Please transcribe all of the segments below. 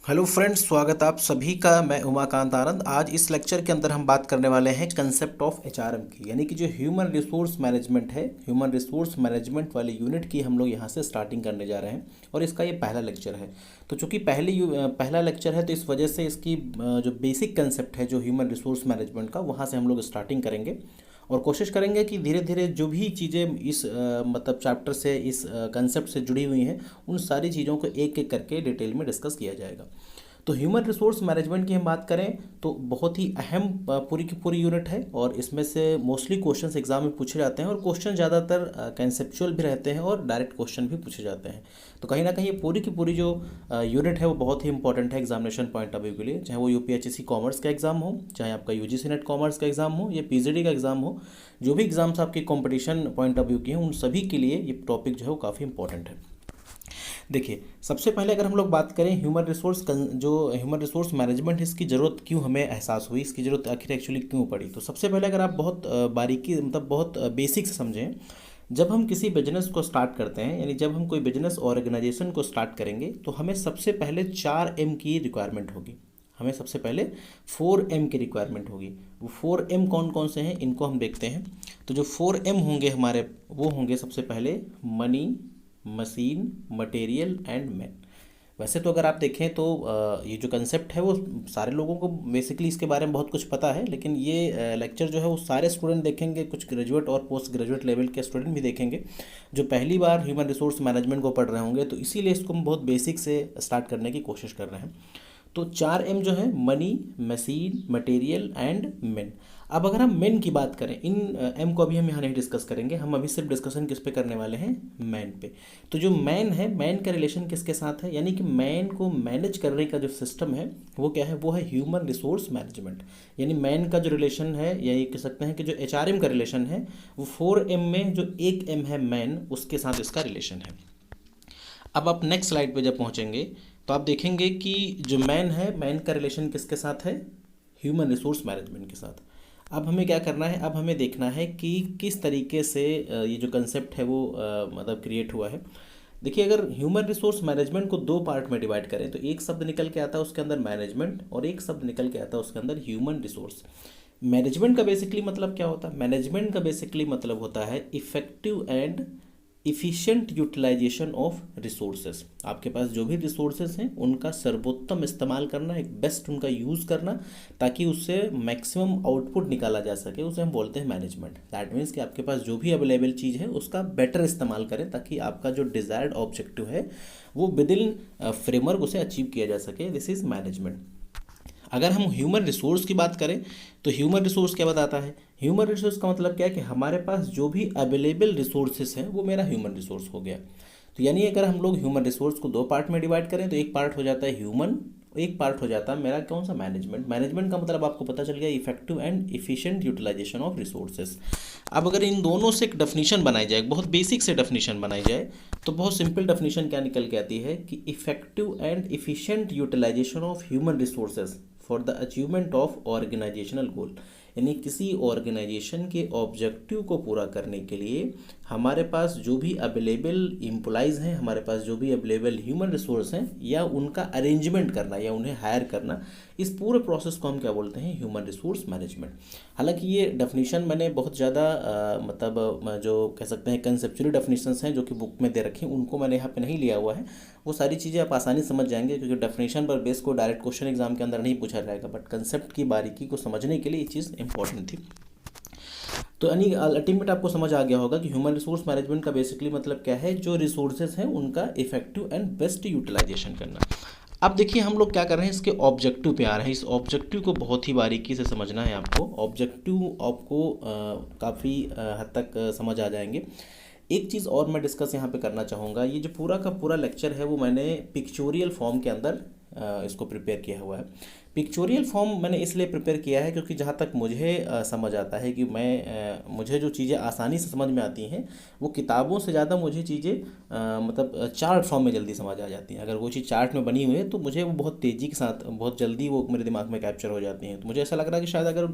Hello friends, स्वागत आप सभी का। मैं उमाकांत आनंद। आज इस लेक्चर के अंदर हम बात करने वाले हैं कंसेप्ट ऑफ एचआरएम की, यानी कि जो ह्यूमन रिसोर्स मैनेजमेंट है, ह्यूमन रिसोर्स मैनेजमेंट वाले यूनिट की हम लोग यहाँ से स्टार्टिंग करने जा रहे हैं और इसका ये पहला लेक्चर है। तो चूंकि पहला लेक्चर है तो इस वजह से इसकी जो बेसिक कंसेप्ट है जो ह्यूमन रिसोर्स मैनेजमेंट का, वहाँ से हम लोग स्टार्टिंग करेंगे और कोशिश करेंगे कि धीरे धीरे जो भी चीज़ें इस मतलब चैप्टर से, इस कंसेप्ट से जुड़ी हुई हैं, उन सारी चीज़ों को एक एक करके डिटेल में डिस्कस किया जाएगा। तो ह्यूमन रिसोर्स मैनेजमेंट की हम बात करें तो बहुत ही अहम पूरी की पूरी यूनिट है और इसमें से मोस्टली क्वेश्चंस एग्जाम में पूछे जाते हैं और क्वेश्चन ज़्यादातर कंसेप्चुअल भी रहते हैं और डायरेक्ट क्वेश्चन भी पूछे जाते हैं। तो कहीं ना कहीं ये पूरी की पूरी जो यूनिट है वो बहुत ही इंपॉर्टेंट है एग्जामिनेशन पॉइंट ऑफ व्यू के लिए, चाहे वो यूपीएचएससी कॉमर्स का एग्जाम हो, चाहे आपका यूजीसी नेट कॉमर्स का एग्जाम हो या पीजीडी का एग्जाम हो। जो भी एग्जाम्स आपके कॉम्पिटिशन पॉइंट ऑफ व्यू के हैं उन सभी के लिए ये टॉपिक जो है वो काफ़ी इंपॉर्टेंट है। देखिए, सबसे पहले अगर हम लोग बात करें जो ह्यूमन रिसोर्स मैनेजमेंट, इसकी ज़रूरत क्यों हमें एहसास हुई, इसकी ज़रूरत आखिर एक्चुअली क्यों पड़ी। तो सबसे पहले अगर आप बहुत बारीकी मतलब बहुत बेसिक से समझें, जब हम किसी बिजनेस को स्टार्ट करते हैं, यानी जब हम कोई बिजनेस ऑर्गेनाइजेशन को स्टार्ट करेंगे तो हमें सबसे पहले 4M की रिक्वायरमेंट होगी। हमें सबसे पहले 4M की रिक्वायरमेंट होगी। वो 4M कौन कौन से हैं इनको हम देखते हैं। तो जो 4M होंगे हमारे, वो होंगे सबसे पहले money, machine, material and man. वैसे तो अगर आप देखें तो ये जो कंसेप्ट है वो सारे लोगों को बेसिकली इसके बारे में बहुत कुछ पता है, लेकिन ये लेक्चर जो है वो सारे स्टूडेंट देखेंगे, कुछ ग्रेजुएट और पोस्ट ग्रेजुएट लेवल के स्टूडेंट भी देखेंगे जो पहली बार ह्यूमन रिसोर्स मैनेजमेंट को पढ़ रहे होंगे। तो इसीलिए इसको हम बहुत बेसिक से स्टार्ट करने की कोशिश कर रहे हैं। तो 4M जो है, money, machine, material and man. अब अगर हम मैन की बात करें, इन एम को अभी हम यहाँ नहीं डिस्कस करेंगे, हम अभी सिर्फ डिस्कशन किस पे करने वाले हैं, मैन पे। तो जो मैन है, मैन का रिलेशन किसके साथ है, यानी कि मैन को मैनेज करने का जो सिस्टम है वो क्या है, वो है ह्यूमन रिसोर्स मैनेजमेंट। यानी मैन का जो रिलेशन है, या ये कह सकते हैं कि जो एचआरएम का रिलेशन है, वो 4M में जो एक M है मैन, उसके साथ इसका रिलेशन है। अब आप नेक्स्ट स्लाइड पे जब पहुंचेंगे तो आप देखेंगे कि जो मैन है, मैन का रिलेशन किसके साथ है, ह्यूमन रिसोर्स मैनेजमेंट के साथ। अब हमें क्या करना है, अब हमें देखना है कि किस तरीके से ये जो कंसेप्ट है वो मतलब क्रिएट हुआ है। देखिए, अगर ह्यूमन रिसोर्स मैनेजमेंट को दो पार्ट में डिवाइड करें तो एक शब्द निकल के आता है उसके अंदर मैनेजमेंट, और एक शब्द निकल के आता है उसके अंदर ह्यूमन रिसोर्स। मैनेजमेंट का बेसिकली मतलब क्या होता है, मैनेजमेंट का बेसिकली मतलब होता है effective and efficient utilisation of resources. आपके पास जो भी रिसोर्सेज हैं उनका सर्वोत्तम इस्तेमाल करना, एक बेस्ट उनका यूज़ करना, ताकि उससे मैक्सिमम आउटपुट निकाला जा सके, उसे हम बोलते हैं मैनेजमेंट। दैट मीन्स कि आपके पास जो भी अवेलेबल चीज़ है उसका बेटर इस्तेमाल करें ताकि आपका जो डिज़ायर्ड ऑब्जेक्टिव है वो विद इन फ्रेमवर्क उसे अचीव किया जा सके। This is management. अगर हम ह्यूमन रिसोर्स की बात करें तो ह्यूमन रिसोर्स क्या बताता है, ह्यूमन रिसोर्स का मतलब क्या है कि हमारे पास जो भी अवेलेबल रिसोर्सेस हैं वो मेरा ह्यूमन रिसोर्स हो गया। तो यानी अगर हम लोग ह्यूमन रिसोर्स को दो पार्ट में डिवाइड करें तो एक पार्ट हो जाता है ह्यूमन, एक पार्ट हो जाता है मेरा कौन सा, मैनेजमेंट। मैनेजमेंट का मतलब आपको पता चल गया effective and efficient utilisation of resources. अब अगर इन दोनों से एक डेफिनेशन बनाई जाए, बहुत बेसिक से डेफिनेशन बनाई जाए, तो बहुत सिंपल डेफिनेशन क्या निकल के आती है कि effective and efficient utilisation of human resources for the achievement of organisational goal. यानी किसी ऑर्गेनाइजेशन के ऑब्जेक्टिव को पूरा करने के लिए हमारे पास जो भी अवेलेबल एम्प्लॉइज़ हैं, हमारे पास जो भी अवेलेबल ह्यूमन रिसोर्स हैं, या उनका अरेंजमेंट करना या उन्हें हायर करना, इस पूरे प्रोसेस को हम क्या बोलते हैं, ह्यूमन रिसोर्स मैनेजमेंट। हालांकि ये डेफिनेशन मैंने बहुत ज़्यादा मतलब जो कह सकते हैं कंसेप्चुअली डेफिनेशंस हैं जो कि बुक में दे रखे हैं, उनको मैंने यहाँ पे नहीं लिया हुआ है। वो सारी चीज़ें आप आसानी समझ जाएंगे क्योंकि डेफिनेशन पर बेस को डायरेक्ट क्वेश्चन एग्जाम के अंदर नहीं पूछा जाएगा, बट कंसेप्ट की बारीकी को समझने के लिए ये चीज़ इंपॉर्टेंट थी। तो यानी अल्टीमेट आपको समझ आ गया होगा कि ह्यूमन रिसोर्स मैनेजमेंट का बेसिकली मतलब क्या है, जो रिसोर्सेज हैं उनका इफेक्टिव एंड बेस्ट यूटिलाइजेशन करना। अब देखिए हम लोग क्या कर रहे हैं, इसके ऑब्जेक्टिव पे आ रहे हैं। इस ऑब्जेक्टिव को बहुत ही बारीकी से समझना है आपको। ऑब्जेक्टिव आपको काफ़ी हद तक समझ आ जाएंगे। एक चीज़ और मैं डिस्कस यहाँ पे करना चाहूँगा, ये जो पूरा का पूरा लेक्चर है वो मैंने पिक्चोरियल फॉर्म के अंदर इसको प्रिपेयर किया हुआ है। पिक्चोरियल फॉर्म मैंने इसलिए प्रिपेयर किया है क्योंकि जहाँ तक मुझे समझ आता है कि मुझे जो चीज़ें आसानी से समझ में आती हैं वो किताबों से ज़्यादा मुझे चीज़ें मतलब चार्ट फॉर्म में जल्दी समझ आ जाती हैं। अगर वो चीज़ चार्ट में बनी हुई है तो मुझे वो बहुत तेज़ी के साथ बहुत जल्दी वो मेरे दिमाग में कैप्चर हो जाती हैं। तो मुझे ऐसा लग रहा है कि शायद अगर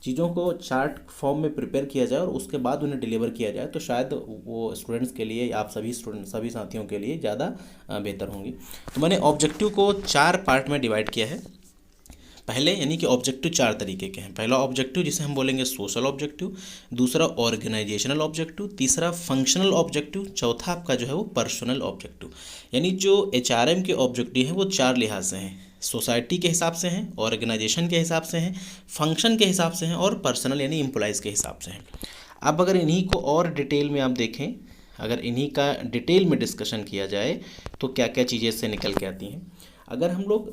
चीज़ों को चार्ट फॉर्म में प्रिपेयर किया जाए और उसके बाद उन्हें डिलीवर किया जाए तो शायद वो स्टूडेंट्स के लिए या आप सभी साथियों के लिए ज़्यादा बेहतर होंगी। तो मैंने ऑब्जेक्टिव को 4 पार्ट में डिवाइड किया है। पहले यानी कि ऑब्जेक्टिव 4 तरीके के हैं। पहला ऑब्जेक्टिव जिसे हम बोलेंगे सोशल ऑब्जेक्टिव, दूसरा ऑर्गेनाइजेशनल ऑब्जेक्टिव, तीसरा फंक्शनल ऑब्जेक्टिव, चौथा आपका जो है वो पर्सनल ऑब्जेक्टिव। यानी जो एचआरएम के ऑब्जेक्टिव हैं वो 4 लिहाज से हैं। सोसाइटी के हिसाब से हैं, ऑर्गेनाइजेशन के हिसाब से हैं, फंक्शन के हिसाब से हैं और पर्सनल यानी एम्प्लॉयज़ के हिसाब से हैं। अब अगर इन्हीं को और डिटेल में आप देखें, अगर इन्हीं का डिटेल में डिस्कशन किया जाए तो क्या क्या चीज़ें इससे निकल के आती हैं। अगर हम लोग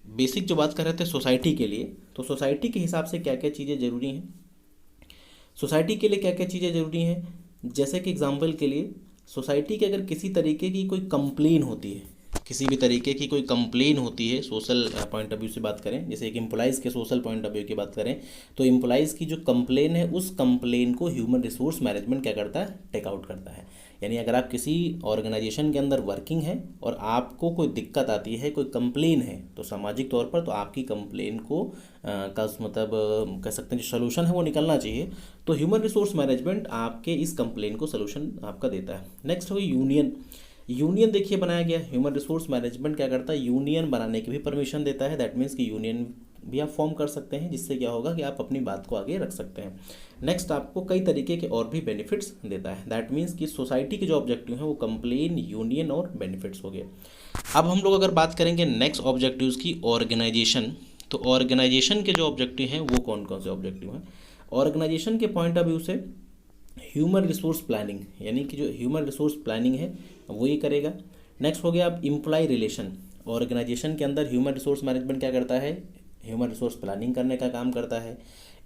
बेसिक जो बात कर रहे थे सोसाइटी के लिए, तो सोसाइटी के हिसाब से क्या क्या चीज़ें ज़रूरी हैं, सोसाइटी के लिए क्या क्या चीज़ें ज़रूरी हैं। जैसे कि एग्जांपल के लिए सोसाइटी के अगर किसी तरीके की कोई कंप्लेन होती है, किसी भी तरीके की कोई कंप्लेन होती है, सोशल पॉइंट ऑफ व्यू से बात करें, जैसे एक एम्प्लॉइज़ के सोशल पॉइंट ऑफ व्यू की बात करें, तो एम्प्लॉइज़ की जो कंप्लेन है उस कंप्लेन को ह्यूमन रिसोर्स मैनेजमेंट क्या करता है, टेक आउट करता है। यानी अगर आप किसी ऑर्गेनाइजेशन के अंदर वर्किंग है और आपको कोई दिक्कत आती है, कोई कंप्लेन है, तो सामाजिक तौर पर तो आपकी कंप्लेन को का मतलब कह सकते हैं जो सोल्यूशन है वो निकलना चाहिए। तो ह्यूमन रिसोर्स मैनेजमेंट आपके इस कंप्लेन को सोल्यूशन आपका देता है। नेक्स्ट होगी यूनियन। यूनियन देखिए बनाया गया, ह्यूमन रिसोर्स मैनेजमेंट क्या करता है, यूनियन बनाने की भी परमिशन देता है। दैट मीन्स कि यूनियन भी आप फॉर्म कर सकते हैं, जिससे क्या होगा कि आप अपनी बात को आगे रख सकते हैं। नेक्स्ट आपको कई तरीके के और भी बेनिफिट्स देता है। दैट मीन्स कि सोसाइटी के जो ऑब्जेक्टिव हैं वो कंप्लेन, यूनियन और बेनिफिट्स हो गए। अब हम लोग अगर बात करेंगे नेक्स्ट ऑब्जेक्टिव्स की, ऑर्गेनाइजेशन, तो ऑर्गेनाइजेशन के जो ऑब्जेक्टिव हैं वो कौन कौन से ऑब्जेक्टिव हैं। ऑर्गेनाइजेशन के पॉइंट ऑफ व्यू से ह्यूमन रिसोर्स प्लानिंग, यानी कि जो ह्यूमन रिसोर्स प्लानिंग है वो ये करेगा। नेक्स्ट हो गया आप एम्प्लॉय रिलेशन। ऑर्गेनाइजेशन के अंदर ह्यूमन रिसोर्स मैनेजमेंट क्या करता है, ह्यूमन रिसोर्स प्लानिंग करने का काम करता है।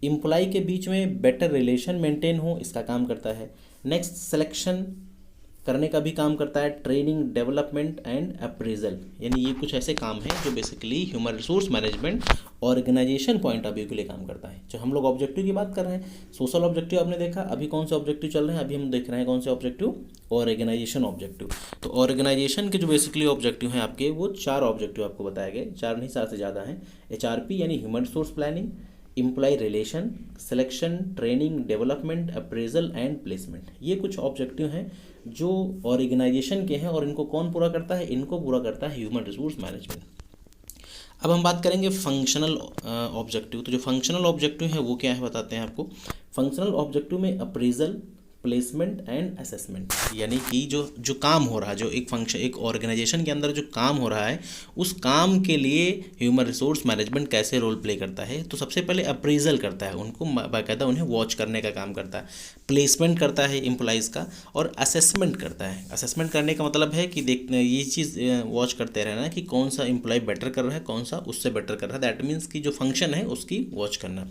एम्प्लॉय के बीच में बेटर रिलेशन मेंटेन हो, इसका काम करता है। नेक्स्ट सिलेक्शन करने का भी काम करता है, ट्रेनिंग, डेवलपमेंट एंड अप्रेजल। यानी ये कुछ ऐसे काम हैं जो basically human resource management organisation point of view के लिए काम करता है। जो हम लोग ऑब्जेक्टिव की बात कर रहे हैं, सोशल ऑब्जेक्टिव आपने देखा, अभी कौन से ऑब्जेक्टिव चल रहे हैं, अभी हम देख रहे हैं कौन से ऑब्जेक्टिव, ऑर्गेनाइजेशन ऑब्जेक्टिव। तो ऑर्गेनाइजेशन के जो बेसिकली ऑब्जेक्टिव हैं आपके, वो 4 ऑब्जेक्टिव आपको बताए गए, 4 नहीं 4 से ज़्यादा हैं। एचआरपी यानी human resource planning, employ relation, selection, training, development, appraisal and placement. ये कुछ ऑब्जेक्टिव हैं जो ऑर्गेनाइजेशन के हैं और इनको कौन पूरा करता है, इनको पूरा करता है ह्यूमन रिसोर्स मैनेजमेंट। अब हम बात करेंगे फंक्शनल ऑब्जेक्टिव। तो जो फंक्शनल ऑब्जेक्टिव है वो क्या है बताते हैं आपको। फंक्शनल ऑब्जेक्टिव में अप्रेजल, प्लेसमेंट एंड असेसमेंट, यानी कि जो काम हो रहा है, जो एक फंक्शन, एक ऑर्गेनाइजेशन के अंदर जो काम हो रहा है, उस काम के लिए ह्यूमन रिसोर्स मैनेजमेंट कैसे रोल प्ले करता है। तो सबसे पहले अप्रेजल करता है, उनको बाकायदा उन्हें वॉच करने का काम करता है। प्लेसमेंट करता है एम्प्लॉइज़ का, और असेसमेंट करता है। असेसमेंट करने का मतलब है कि देखने ये चीज़ वॉच करते रहना कि कौन सा एम्प्लॉय बेटर कर रहा है, कौन सा उससे बेटर कर रहा है। दैट मीन्स कि जो फंक्शन है उसकी वॉच करना।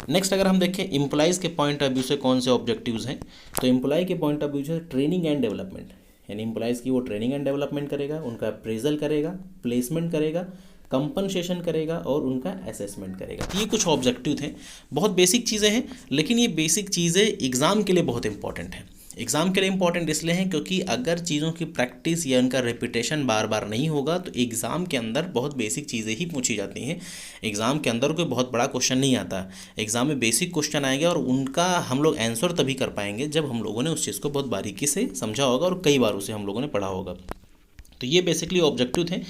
नेक्स्ट अगर हम देखें एम्प्लॉइज़ के पॉइंट ऑफ व्यू से कौन से ऑब्जेक्टिव्स हैं, तो एम्प्लॉय के पॉइंट ऑफ व्यू से ट्रेनिंग एंड डेवलपमेंट, यानी एम्प्लॉइज़ की वो ट्रेनिंग एंड डेवलपमेंट करेगा, उनका अप्रेजल करेगा, प्लेसमेंट करेगा, कंपनसेशन करेगा और उनका असेसमेंट करेगा। ये कुछ ऑब्जेक्टिव थे, बहुत बेसिक चीज़ें हैं, लेकिन ये बेसिक चीज़ें एग्ज़ाम के लिए बहुत इंपॉर्टेंट हैं। एग्ज़ाम के लिए इंपॉर्टेंट इसलिए हैं क्योंकि अगर चीज़ों की प्रैक्टिस या उनका रिपीटेशन बार बार नहीं होगा तो एग्ज़ाम के अंदर बहुत बेसिक चीज़ें ही पूछी जाती हैं। एग्ज़ाम के अंदर कोई बहुत बड़ा क्वेश्चन नहीं आता, एग्ज़ाम में बेसिक क्वेश्चन आएंगे और उनका हम लोग आंसर तभी कर पाएंगे जब हम लोगों ने उस चीज़ को बहुत बारीकी से समझा होगा और कई बार उसे हम लोगों ने पढ़ा होगा। तो ये बेसिकली ऑब्जेक्टिव थे।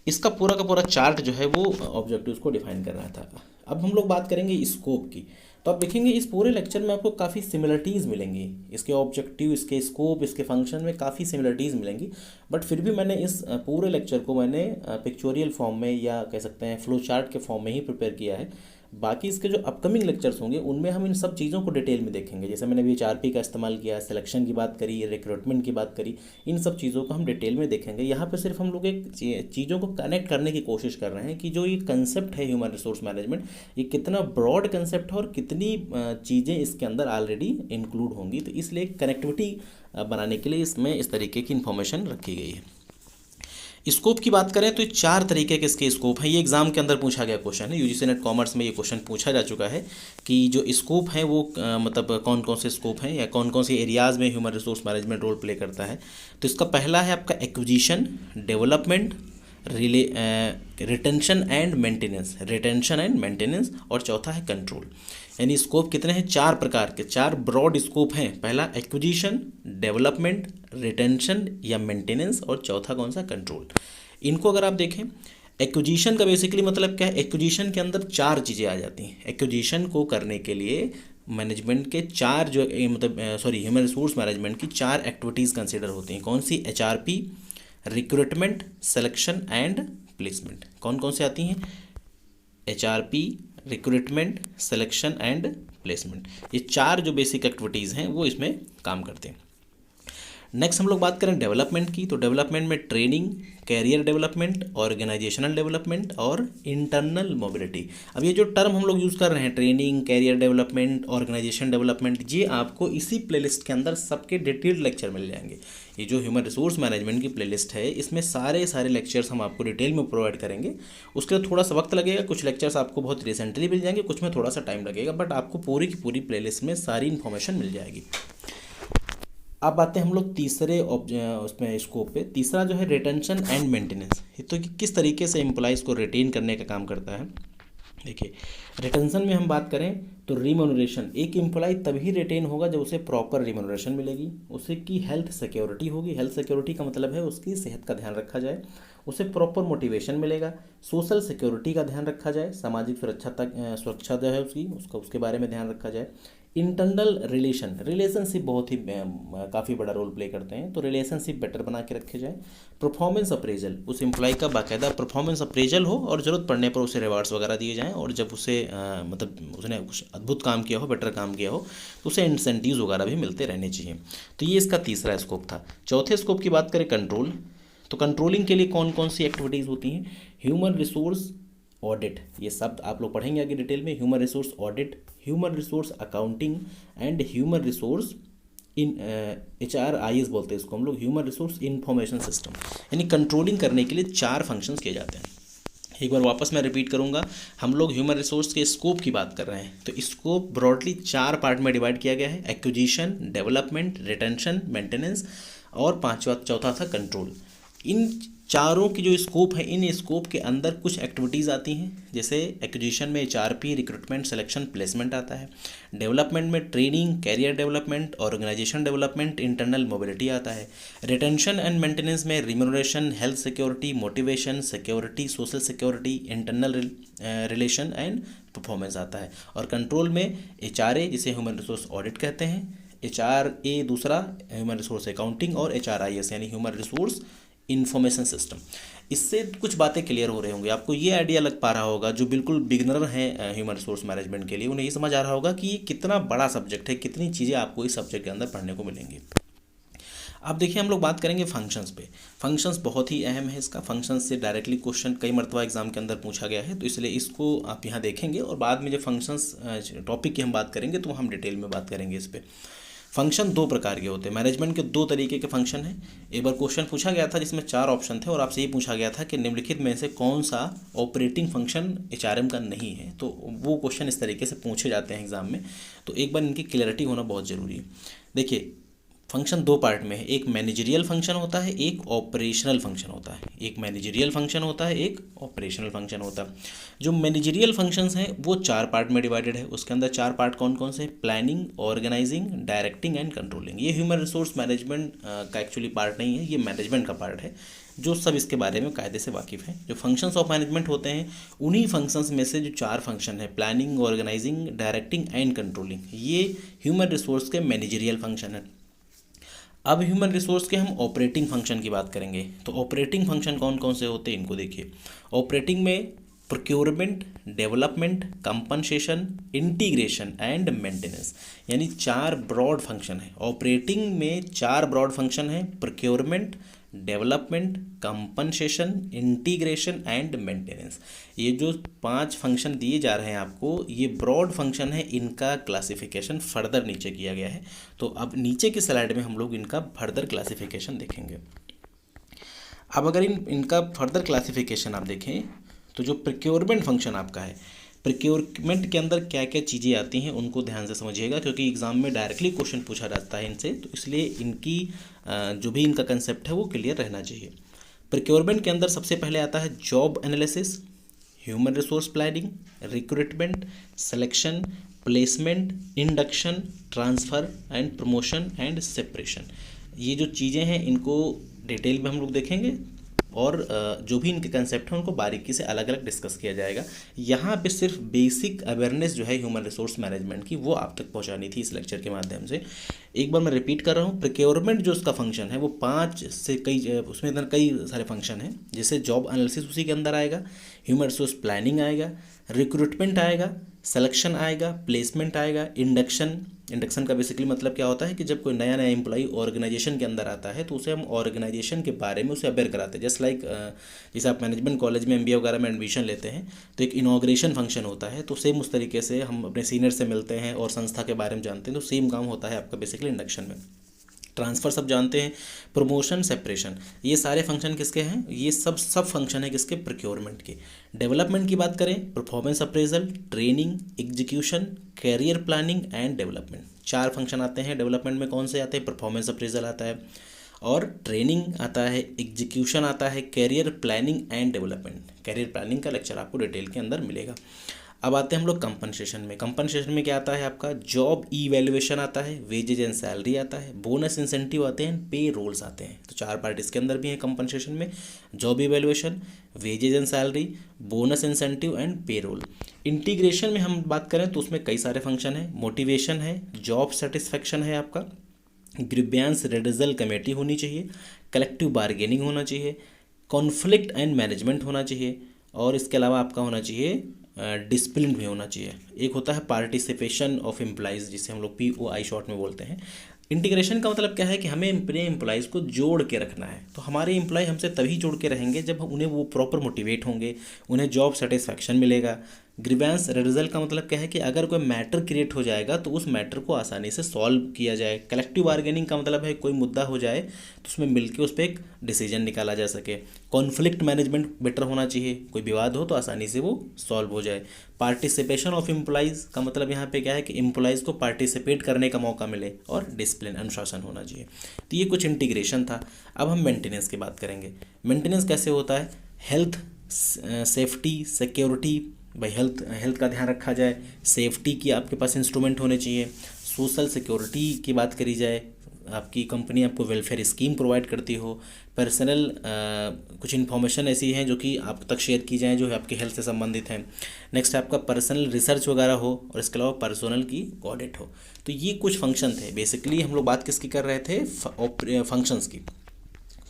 इसका पूरा का पूरा चार्ट जो है वो ऑब्जेक्टिव्स को डिफाइन कर रहा था। अब हम लोग बात करेंगे स्कोप की। तो आप देखेंगे इस पूरे लेक्चर में आपको काफ़ी सिमिलरिटीज़ मिलेंगी, इसके ऑब्जेक्टिव, इसके स्कोप, इसके फंक्शन में काफ़ी सिमिलरिटीज़ मिलेंगी। बट फिर भी मैंने इस पूरे लेक्चर को मैंने पिक्चोरियल फॉर्म में या कह सकते हैं फ्लो चार्ट के फॉर्म में ही प्रिपेयर किया है। बाकी इसके जो अपकमिंग लेक्चर्स होंगे उनमें हम इन सब चीज़ों को डिटेल में देखेंगे। जैसे मैंने अभी एचआरपी का इस्तेमाल किया, सिलेक्शन की बात करी, रिक्रूटमेंट की बात करी, इन सब चीज़ों को हम डिटेल में देखेंगे। यहाँ पे सिर्फ हम लोग एक चीज़ों को कनेक्ट करने की कोशिश कर रहे हैं कि जो ये कंसेप्ट है ह्यूमन रिसोर्स मैनेजमेंट, ये कितना ब्रॉड कंसेप्ट है और कितनी चीज़ें इसके अंदर ऑलरेडी इंक्लूड होंगी। तो इसलिए कनेक्टिविटी बनाने के लिए इसमें इस तरीके की इन्फॉर्मेशन रखी गई है। स्कोप की बात करें तो ये 4 तरीके के इसके स्कोप हैं। ये एग्जाम के अंदर पूछा गया क्वेश्चन है, यूजीसी नेट कॉमर्स में ये क्वेश्चन पूछा जा चुका है कि जो स्कोप हैं वो मतलब कौन कौन से स्कोप हैं या कौन कौन से एरियाज़ में human resource management role play करता है। तो इसका पहला है आपका acquisition, development, retention and maintenance, और चौथा है कंट्रोल। यानी स्कोप कितने हैं? 4 प्रकार के, 4 ब्रॉड स्कोप हैं। पहला एक्विजिशन, डेवलपमेंट, रिटेंशन या मेंटेनेंस, और चौथा कौन सा? कंट्रोल। इनको अगर आप देखें, एक्विजिशन का बेसिकली मतलब क्या है? एक्विजिशन के अंदर 4 चीज़ें आ जाती हैं। एक्विजिशन को करने के लिए मैनेजमेंट के 4 जो ह्यूमन रिसोर्स मैनेजमेंट की 4 एक्टिविटीज़ कंसिडर होती हैं। कौन सी? HRP, recruitment, selection and placement. कौन कौन से आती हैं? HRP, recruitment, selection and placement. ये 4 जो बेसिक एक्टिविटीज़ हैं वो इसमें काम करते हैं। नेक्स्ट हम लोग बात करें डेवलपमेंट की, तो डेवलपमेंट में training, career development, organisational development और इंटरनल मोबिलिटी। अब ये जो टर्म हम लोग यूज़ कर रहे हैं, training, career development, organisation development, ये आपको इसी प्लेलिस्ट के अंदर सबके डिटेल्ड लेक्चर मिल जाएंगे। ये जो ह्यूमन रिसोर्स मैनेजमेंट की प्लेलिस्ट है, इसमें सारे लेक्चर्स हम आपको डिटेल में प्रोवाइड करेंगे। उसके लिए थोड़ा सा वक्त लगेगा, कुछ लेक्चर्स आपको बहुत रिसेंटली मिल जाएंगे, कुछ में थोड़ा सा टाइम लगेगा, बट आपको पूरी की पूरी प्लेलिस्ट में सारी इन्फॉर्मेशन मिल जाएगी। अब आते हैं हम लोग तीसरे उसमें स्कोप पे। तीसरा जो है रिटेंशन एंड मेंटेनेंस। तो किस तरीके से एम्प्लॉयज़ को रिटेन करने का काम करता है। देखिए, रिटेंशन में हम बात करें तो रिम्यूनरेशन। एक एम्प्लॉय तभी रिटेन होगा जब उसे प्रॉपर रिम्यूनरेशन मिलेगी, उसे की हेल्थ सिक्योरिटी होगी। हेल्थ सिक्योरिटी का मतलब है उसकी सेहत का ध्यान रखा जाए, उसे प्रॉपर मोटिवेशन मिलेगा, सोशल सिक्योरिटी का ध्यान रखा जाए, सामाजिक सुरक्षा जो है उसके बारे में ध्यान रखा जाए। इंटरनल रिलेशनशिप बहुत ही काफ़ी बड़ा रोल प्ले करते हैं, तो रिलेशनशिप बेटर बना के रखे जाए। परफॉर्मेंस अप्रेजल, उस एम्प्लॉय का बाकायदा परफॉर्मेंस अप्रेजल हो और ज़रूरत पड़ने पर उसे रिवार्ड्स वगैरह दिए जाएं, और जब उसे मतलब उसने कुछ अद्भुत काम किया हो, बेटर काम किया हो, तो उसे इंसेंटिव्स वगैरह भी मिलते रहने चाहिए। तो ये इसका तीसरा स्कोप था। चौथे स्कोप की बात करें कंट्रोल, तो कंट्रोलिंग के लिए कौन कौन सी एक्टिविटीज़ होती हैं। ह्यूमन रिसोर्स ऑडिट, ये शब्द आप लोग पढ़ेंगे आगे डिटेल में। Human resource audit, human resource accounting and human resource HRIS बोलते हैं इसको हम लोग, ह्यूमन रिसोर्स इंफॉर्मेशन सिस्टम। यानी कंट्रोलिंग करने के लिए 4 फंक्शंस किए जाते हैं। एक बार वापस मैं रिपीट करूंगा, हम लोग ह्यूमन रिसोर्स के स्कोप की बात कर रहे हैं। तो स्कोप ब्रॉडली 4 पार्ट में डिवाइड किया गया है। एक्विजिशन, डेवलपमेंट, रिटेंशन, मेंटेनेंस और चौथा था कंट्रोल। इन चारों की जो स्कोप है, इन स्कोप के अंदर कुछ एक्टिविटीज़ आती हैं, जैसे एक्विजिशन में HRP, रिक्रूटमेंट, सिलेक्शन, प्लेसमेंट आता है। डेवलपमेंट में training, career development, organisation development, internal mobility आता है। रिटेंशन एंड मेंटेनेंस में remuneration, health security, motivation, security, social security, internal relation and performance आता है। और कंट्रोल में HRA, जिसे ह्यूमन रिसोर्स ऑडिट कहते हैं, HRA दूसरा ह्यूमन रिसोर्स अकाउंटिंग, और HRIS यानी ह्यूमन रिसोर्स इंफॉर्मेशन सिस्टम। इससे कुछ बातें क्लियर हो रही होंगी, आपको ये आइडिया लग पा रहा होगा, जो बिल्कुल बिगनर हैं ह्यूमन रिसोर्स मैनेजमेंट के लिए, उन्हें ये समझ आ रहा होगा कि ये कितना बड़ा सब्जेक्ट है, कितनी चीज़ें आपको इस सब्जेक्ट के अंदर पढ़ने को मिलेंगी। अब देखिए, हम लोग बात करेंगे फंक्शंस पे। फंक्शंस बहुत ही अहम है। इसका फंक्शंस से डायरेक्टली क्वेश्चन कई मरतबा एग्जाम के अंदर पूछा गया है, तो इसलिए इसको आप यहाँ देखेंगे, और बाद में जब फंक्शंस टॉपिक की हम बात करेंगे तो हम डिटेल में बात करेंगे इस पर। फंक्शन 2 प्रकार के होते हैं। मैनेजमेंट के 2 तरीके के फंक्शन हैं। एक बार क्वेश्चन पूछा गया था जिसमें 4 ऑप्शन थे, और आपसे ये पूछा गया था कि निम्नलिखित में से कौन सा ऑपरेटिंग फंक्शन HRM का नहीं है। तो वो क्वेश्चन इस तरीके से पूछे जाते हैं एग्जाम में, तो एक बार इनकी क्लियरिटी होना बहुत ज़रूरी है। देखिए, फंक्शन 2 पार्ट में है। एक मैनेजरियल फंक्शन होता है, एक ऑपरेशनल फंक्शन होता है। एक मैनेजरियल फंक्शन होता है, एक ऑपरेशनल फंक्शन होता है। जो मैनेजरियल फंक्शंस हैं वो 4 पार्ट में डिवाइडेड है। उसके अंदर 4 पार्ट कौन कौन से? Planning, organising, directing and controlling. ये ह्यूमन रिसोर्स मैनेजमेंट का एक्चुअली पार्ट नहीं है, ये मैनेजमेंट का पार्ट है। जो सब इसके बारे में कायदे से वाकिफ़ हैं। जो फंक्शंस ऑफ मैनेजमेंट होते हैं, उन्हीं फंक्शंस में से जो 4 फंक्शन है, planning, organising, directing and controlling, ये ह्यूमन रिसोर्स के मैनेजरियल फंक्शन है। अब ह्यूमन रिसोर्स के हम ऑपरेटिंग फंक्शन की बात करेंगे। तो ऑपरेटिंग फंक्शन कौन कौन से होते हैं, इनको देखिए। ऑपरेटिंग में procurement, development, compensation, integration and maintenance, यानी 4 ब्रॉड फंक्शन है। ऑपरेटिंग में 4 ब्रॉड फंक्शन है, procurement, development, compensation, integration and maintenance. ये जो 5 फंक्शन दिए जा रहे हैं आपको, ये ब्रॉड फंक्शन है। इनका क्लासिफिकेशन फर्दर नीचे किया गया है, तो अब नीचे की स्लाइड में हम लोग इनका फर्दर क्लासिफिकेशन देखेंगे। अब अगर इनका फर्दर क्लासिफिकेशन आप देखें तो जो प्रिक्योरमेंट फंक्शन आपका है, प्रिक्योरमेंट के अंदर क्या क्या चीज़ें आती हैं उनको ध्यान से समझिएगा, क्योंकि एग्ज़ाम में डायरेक्टली क्वेश्चन पूछा जाता है इनसे, तो इसलिए इनकी जो भी इनका कंसेप्ट है वो क्लियर रहना चाहिए। प्रिक्योरमेंट के अंदर सबसे पहले आता है job analysis, human resource planning, recruitment, selection, placement, induction, transfer and promotion and separation. ये जो चीज़ें हैं इनको डिटेल में हम लोग देखेंगे और जो भी इनके कंसेप्ट हैं उनको बारीकी से अलग अलग डिस्कस किया जाएगा। यहाँ पे सिर्फ बेसिक अवेयरनेस जो है ह्यूमन रिसोर्स मैनेजमेंट की वो आप तक पहुँचानी थी इस लेक्चर के माध्यम से। एक बार मैं रिपीट कर रहा हूँ, प्रिक्योरमेंट जो उसका फंक्शन है वो 5 से उसमें अंदर कई सारे फंक्शन हैं, जैसे जॉब एनालिसिस उसी के अंदर आएगा, ह्यूमन रिसोर्स प्लानिंग आएगा, रिक्रूटमेंट आएगा, सिलेक्शन आएगा, प्लेसमेंट आएगा, इंडक्शन का बेसिकली मतलब क्या होता है कि जब कोई नया नया एम्प्लॉई ऑर्गेनाइजेशन के अंदर आता है तो उसे हम ऑर्गेनाइजेशन के बारे में उसे अवेयर कराते हैं। जस्ट लाइक जैसे आप मैनेजमेंट कॉलेज में MBA वगैरह में एडमिशन लेते हैं तो एक इनॉग्रेशन फंक्शन होता है, तो सेम उस तरीके से हम अपने सीनियर से मिलते हैं और संस्था के बारे में जानते हैं, तो सेम काम होता है आपका बेसिकली इंडक्शन में। ट्रांसफ़र सब जानते हैं, प्रमोशन, सेपरेशन, ये सारे फंक्शन किसके हैं, ये सब फंक्शन है किसके, प्रिक्योरमेंट के। डेवलपमेंट की बात करें, performance appraisal, training, execution, career planning and development. 4 function आते हैं डेवलपमेंट में। कौन से आते हैं, परफॉर्मेंस अप्रेजल आता है और ट्रेनिंग आता है, एग्जीक्यूशन आता है, career planning and development. Career planning का लेक्चर आपको डिटेल के अंदर मिलेगा। अब आते हैं हम लोग कंपनसेशन में। कंपनसेशन में क्या आता है आपका, जॉब इवैल्यूएशन आता है, वेजेज एंड सैलरी आता है, बोनस इंसेंटिव आते हैं, पे रोल्स आते हैं। तो 4 पार्ट इसके अंदर भी हैं कंपनसेशन में, job evaluation, wages and salary, bonus incentive and payroll. Integration में हम बात करें तो उसमें कई सारे फंक्शन हैं, मोटिवेशन है, जॉब सेटिस्फेक्शन है आपका, ग्रीवेंस रिड्यूसल कमेटी होनी चाहिए, कलेक्टिव बार्गेनिंग होना चाहिए, कॉन्फ्लिक्ट एंड मैनेजमेंट होना चाहिए, और इसके अलावा आपका होना चाहिए डिसिप्लिन भी होना चाहिए। एक होता है पार्टिसिपेशन ऑफ एम्प्लॉइज़, जिसे हम लोग POI शॉर्ट में बोलते हैं। इंटीग्रेशन का मतलब क्या है कि हमें अपने एम्प्लॉइज़ को जोड़ के रखना है। तो हमारे एम्प्लॉय हमसे तभी जोड़ के रहेंगे जब उन्हें वो प्रॉपर मोटिवेट होंगे, उन्हें जॉब सेटिस्फैक्शन मिलेगा। ग्रीवेंस रिड्यूसल का मतलब क्या है कि अगर कोई मैटर क्रिएट हो जाएगा तो उस मैटर को आसानी से सॉल्व किया जाए। कलेक्टिव बार्गेनिंग का मतलब है कोई मुद्दा हो जाए तो उसमें मिलकर उस पर एक डिसीजन निकाला जा सके। कॉन्फ्लिक्ट मैनेजमेंट बेटर होना चाहिए, कोई विवाद हो तो आसानी से वो सॉल्व हो जाए। पार्टिसिपेशन ऑफ एम्प्लॉइज़ का मतलब यहाँ पे क्या है कि एम्प्लॉइज़ को पार्टिसिपेट करने का मौका मिले, और डिसिप्लिन अनुशासन होना चाहिए। तो ये कुछ इंटीग्रेशन था। अब हम मेंटेनेंस की बात करेंगे। मेंटेनेंस कैसे होता है, हेल्थ, सेफ्टी, सिक्योरिटी, भाई हेल्थ का ध्यान रखा जाए, सेफ्टी की आपके पास इंस्ट्रूमेंट होने चाहिए, सोशल सिक्योरिटी की बात करी जाए, आपकी कंपनी आपको वेलफेयर स्कीम प्रोवाइड करती हो, पर्सनल कुछ इन्फॉर्मेशन ऐसी हैं जो कि आप तक शेयर की जाएँ जो आपके हेल्थ से संबंधित हैं। नेक्स्ट आपका पर्सनल रिसर्च वगैरह हो, और इसके अलावा पर्सनल की ऑडिट हो। तो ये कुछ फंक्शन थे। बेसिकली हम लोग बात किसकी कर रहे थे, फंक्शंस की।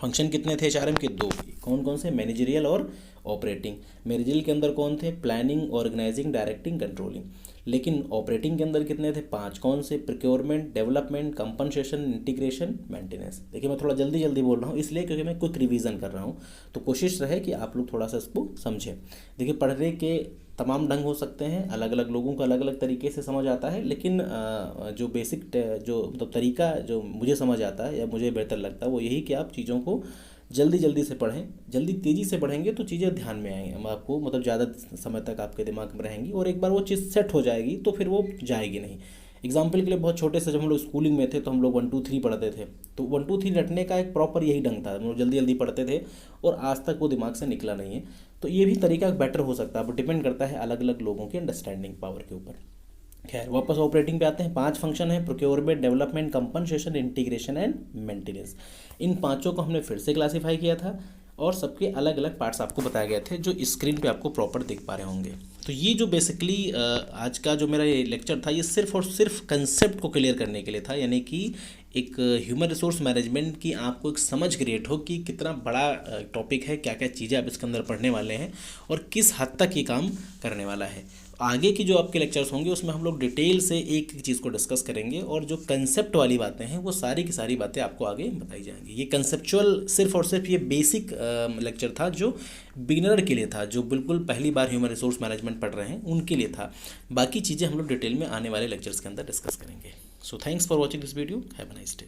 फंक्शन कितने थे HRM के, 2। कौन कौन से, मैनेजरियल और ऑपरेटिंग। मैनेजरियल के अंदर कौन थे, प्लानिंग, ऑर्गेनाइजिंग, डायरेक्टिंग, कंट्रोलिंग। लेकिन ऑपरेटिंग के अंदर कितने थे, 5। कौन से, procurement, development, compensation, integration, maintenance. देखिए मैं थोड़ा जल्दी जल्दी बोल रहा हूँ इसलिए क्योंकि मैं क्विक रिवीजन कर रहा हूँ, तो कोशिश रहे कि आप लोग थोड़ा सा इसको समझें। देखिए पढ़ने के तमाम ढंग हो सकते हैं, अलग अलग लोगों को अलग अलग तरीके से समझ आता है, लेकिन जो बेसिक जो मतलब तरीका जो मुझे समझ आता है या मुझे बेहतर लगता है वो यही कि आप चीज़ों को जल्दी जल्दी से पढ़ें। जल्दी तेज़ी से पढ़ेंगे तो चीज़ें ध्यान में आएंगी, हम आपको मतलब ज़्यादा समय तक आपके दिमाग में रहेंगी, और एक बार वो चीज़ सेट हो जाएगी तो फिर वो जाएगी नहीं। एग्जाम्पल के लिए बहुत छोटे से जब हम लोग स्कूलिंग में थे तो हम लोग 1 2 3 पढ़ते थे, तो 1 2 3 रटने का एक प्रॉपर यही ढंग था, हम लोग जल्दी जल्दी पढ़ते थे और आज तक वो दिमाग से निकला नहीं है। तो ये भी तरीका बेटर हो सकता है, अब डिपेंड करता है अलग अलग लोगों के अंडरस्टैंडिंग पावर के ऊपर। खैर वापस ऑपरेटिंग पे आते हैं। 5 फंक्शन है, procurement, development, compensation, integration and maintenance. इन पांचों को हमने फिर से क्लासीफाई किया था और सबके अलग अलग पार्ट्स आपको बताए गए थे जो स्क्रीन पे आपको प्रॉपर दिख पा रहे होंगे। तो ये जो बेसिकली आज का जो मेरा ये लेक्चर था ये सिर्फ और सिर्फ कंसेप्ट को क्लियर करने के लिए था, यानी कि एक ह्यूमन रिसोर्स मैनेजमेंट की आपको एक समझ क्रिएट हो कि कितना बड़ा टॉपिक है, क्या क्या चीज़ें आप इसके अंदर पढ़ने वाले हैं और किस हद तक ये काम करने वाला है। आगे की जो आपके लेक्चर्स होंगे उसमें हम लोग डिटेल से एक एक चीज़ को डिस्कस करेंगे और जो कंसेप्ट वाली बातें हैं वो सारी की सारी बातें आपको आगे बताई जाएंगी। ये कंसेप्चुअल सिर्फ और सिर्फ ये बेसिक लेक्चर था जो बिगिनर के लिए था, जो बिल्कुल पहली बार ह्यूमन रिसोर्स मैनेजमेंट पढ़ रहे हैं उनके लिए था। बाकी चीज़ें हम लोग डिटेल में आने वाले लेक्चर्स के अंदर डिस्कस करेंगे। So thanks for watching this video, have a nice day.